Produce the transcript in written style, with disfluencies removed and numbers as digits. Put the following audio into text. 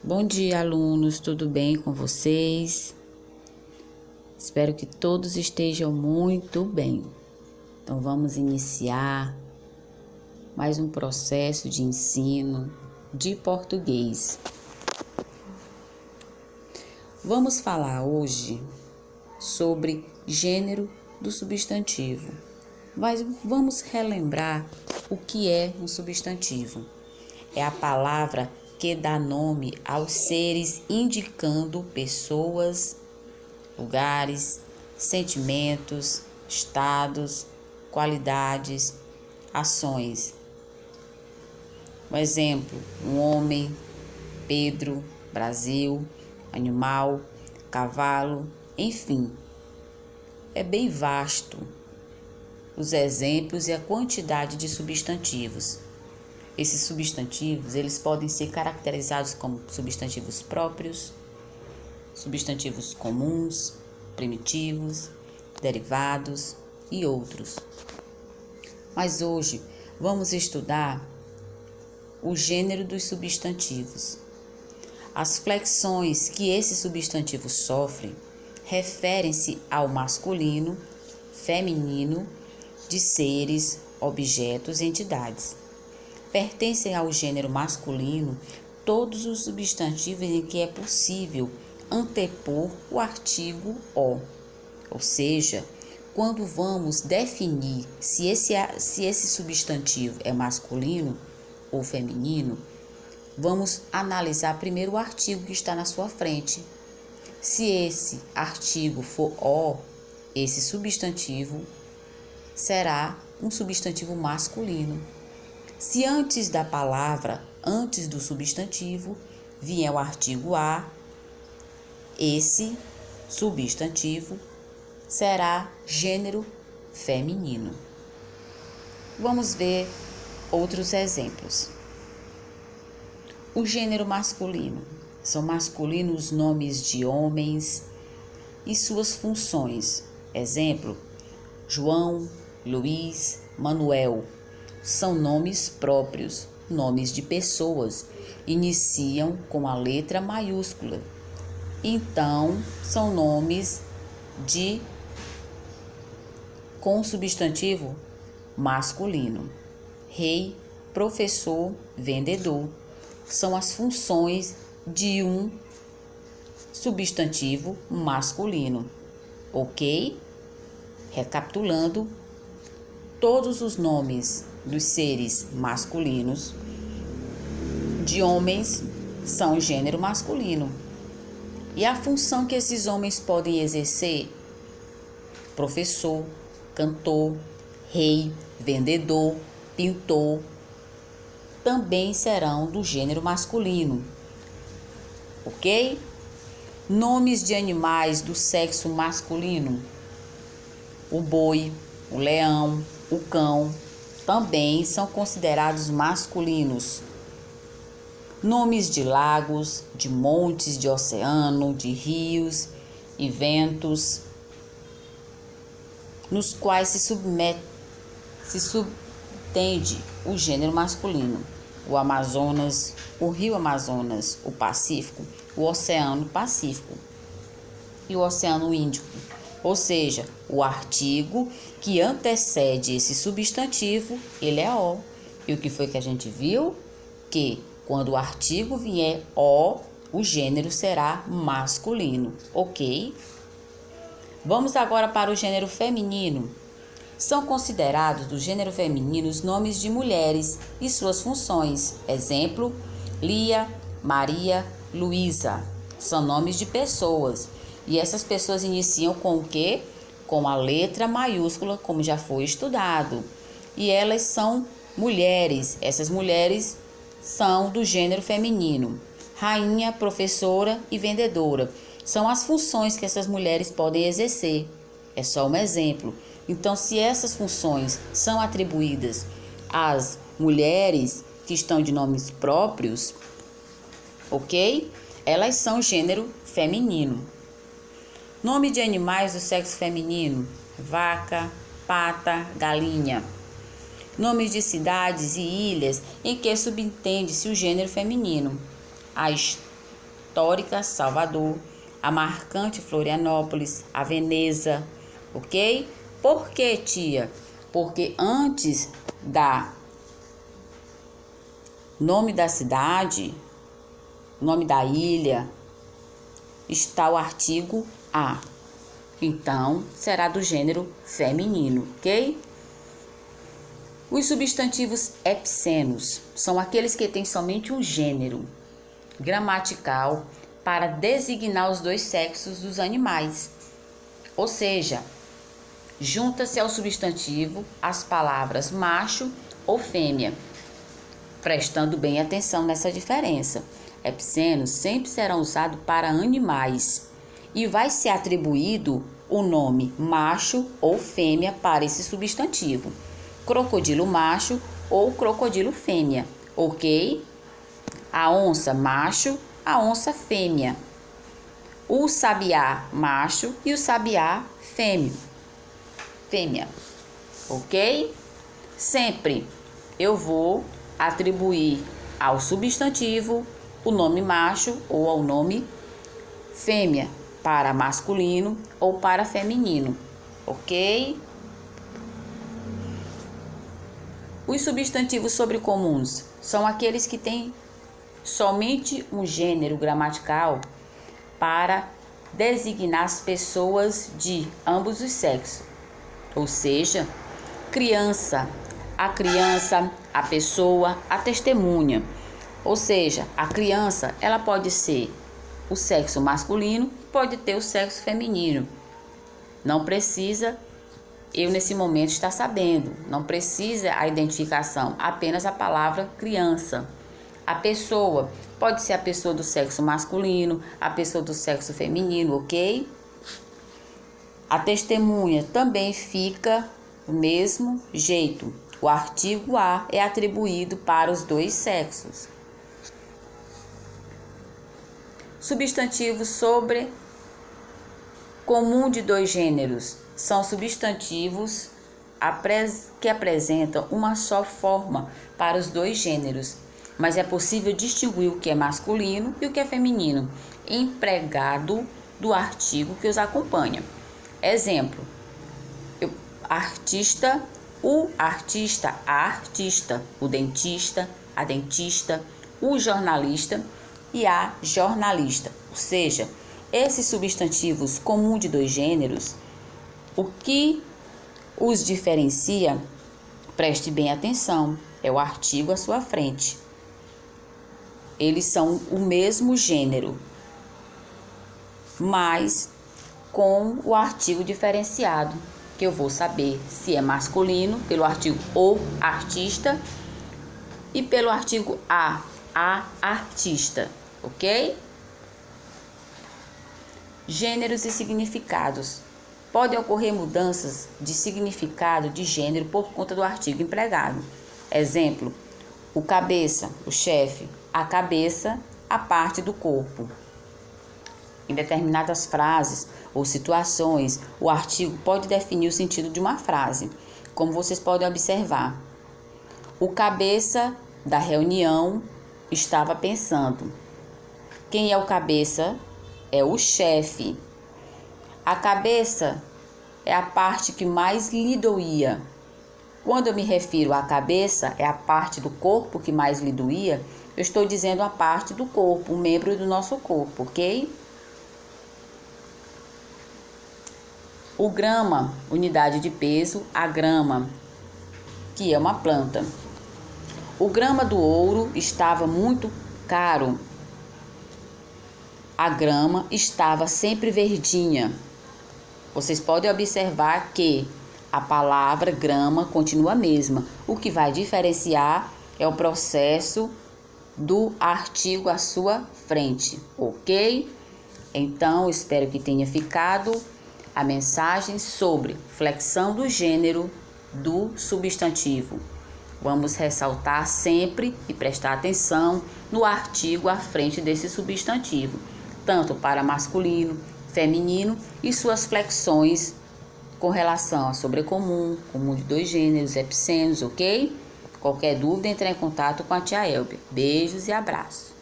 Bom dia, alunos, tudo bem com vocês? Espero que todos estejam muito bem. Então, vamos iniciar mais um processo de ensino de português. Vamos falar hoje sobre gênero do substantivo, mas vamos relembrar o que é um substantivo. É a palavra que dá nome aos seres, indicando pessoas, lugares, sentimentos, estados, qualidades, ações. Um exemplo: um homem, Pedro, Brasil, animal, cavalo, enfim. É bem vasto os exemplos e a quantidade de substantivos. Esses substantivos, eles podem ser caracterizados como substantivos próprios, substantivos comuns, primitivos, derivados e outros. Mas hoje vamos estudar o gênero dos substantivos. As flexões que esses substantivos sofrem referem-se ao masculino, feminino, de seres, objetos e entidades. Pertencem ao gênero masculino todos os substantivos em que é possível antepor o artigo o, ou seja, quando vamos definir se esse substantivo é masculino ou feminino, vamos analisar primeiro o artigo que está na sua frente. Se esse artigo for o, esse substantivo será um substantivo masculino. Se antes da palavra, antes do substantivo, vier o artigo a, esse substantivo será gênero feminino. Vamos ver outros exemplos. O gênero masculino. São masculinos os nomes de homens e suas funções. Exemplo: João, Luiz, Manuel. São nomes próprios, nomes de pessoas, iniciam com a letra maiúscula. Então, são nomes com substantivo masculino. Rei, professor, vendedor. São as funções de um substantivo masculino. Ok? Recapitulando, todos os nomes dos seres masculinos de homens são gênero masculino. E a função que esses homens podem exercer: professor, cantor, rei, vendedor, pintor, também serão do gênero masculino. Ok? Nomes de animais do sexo masculino: o boi, o leão, o cão, também são considerados masculinos. Nomes de lagos, de montes, de oceano, de rios e ventos, nos quais se subtende o gênero masculino: o Amazonas, o rio Amazonas, o Pacífico, o Oceano Pacífico e o Oceano Índico. Ou seja, o artigo que antecede esse substantivo, ele é o. E o que foi que a gente viu? Que quando o artigo vier o, o gênero será masculino, ok? Vamos agora para o gênero feminino. São considerados do gênero feminino os nomes de mulheres e suas funções. Exemplo: Lia, Maria, Luísa. São nomes de pessoas. E essas pessoas iniciam com o quê? Com a letra maiúscula, como já foi estudado. E elas são mulheres. Essas mulheres são do gênero feminino. Rainha, professora e vendedora. São as funções que essas mulheres podem exercer. É só um exemplo. Então, se essas funções são atribuídas às mulheres que estão de nomes próprios, ok? Elas são gênero feminino. Nome de animais do sexo feminino: vaca, pata, galinha. Nomes de cidades e ilhas em que subentende-se o gênero feminino: histórica Salvador, a marcante Florianópolis, a Veneza, ok? Por que, tia? Porque antes da nome da cidade, nome da ilha, está o artigo a. Então, será do gênero feminino, ok? Os substantivos epícenos são aqueles que têm somente um gênero gramatical para designar os dois sexos dos animais. Ou seja, junta-se ao substantivo as palavras macho ou fêmea, prestando bem atenção nessa diferença. Epícenos sempre serão usados para animais e vai ser atribuído o nome macho ou fêmea para esse substantivo. Crocodilo macho ou crocodilo fêmea, ok? A onça macho, a onça fêmea. O sabiá macho e o sabiá fêmea, ok? Sempre eu vou atribuir ao substantivo o nome macho ou ao nome fêmea para masculino ou para feminino, ok? Os substantivos sobrecomuns são aqueles que têm somente um gênero gramatical para designar as pessoas de ambos os sexos, ou seja, criança, a pessoa, a testemunha. Ou seja, a criança, ela pode ser o sexo masculino, pode ter o sexo feminino. Não precisa eu nesse momento estar sabendo, não precisa a identificação, apenas a palavra criança. A pessoa pode ser a pessoa do sexo masculino, a pessoa do sexo feminino, ok? A testemunha também fica do mesmo jeito. O artigo a é atribuído para os dois sexos. Substantivos sobre comum de dois gêneros são substantivos que apresentam uma só forma para os dois gêneros, mas é possível distinguir o que é masculino e o que é feminino, empregado do artigo que os acompanha. Exemplo: artista, o artista, a artista, o dentista, a dentista, o jornalista e a jornalista. Ou seja, esses substantivos comuns de dois gêneros, o que os diferencia, preste bem atenção, é o artigo à sua frente. Eles são o mesmo gênero, mas com o artigo diferenciado, que eu vou saber se é masculino pelo artigo o artista e pelo artigo a artista, ok? Gêneros e significados. Podem ocorrer mudanças de significado de gênero por conta do artigo empregado. Exemplo: o cabeça, o chefe, a cabeça, a parte do corpo. Em determinadas frases ou situações, o artigo pode definir o sentido de uma frase, como vocês podem observar. O cabeça da reunião estava pensando. Quem é o cabeça? É o chefe. A cabeça é a parte que mais lhe doía. Quando eu me refiro à cabeça, é a parte do corpo que mais lhe doía, eu estou dizendo a parte do corpo, um membro do nosso corpo, ok? O grama, unidade de peso, a grama, que é uma planta. O grama do ouro estava muito caro. A grama estava sempre verdinha. Vocês podem observar que a palavra grama continua a mesma. O que vai diferenciar é o processo do artigo à sua frente, ok? Então, espero que tenha ficado a mensagem sobre flexão do gênero do substantivo. Vamos ressaltar sempre e prestar atenção no artigo à frente desse substantivo, tanto para masculino, feminino e suas flexões com relação a sobrecomum, comum de dois gêneros, epícenos, ok? Qualquer dúvida, entre em contato com a tia Elbe. Beijos e abraços.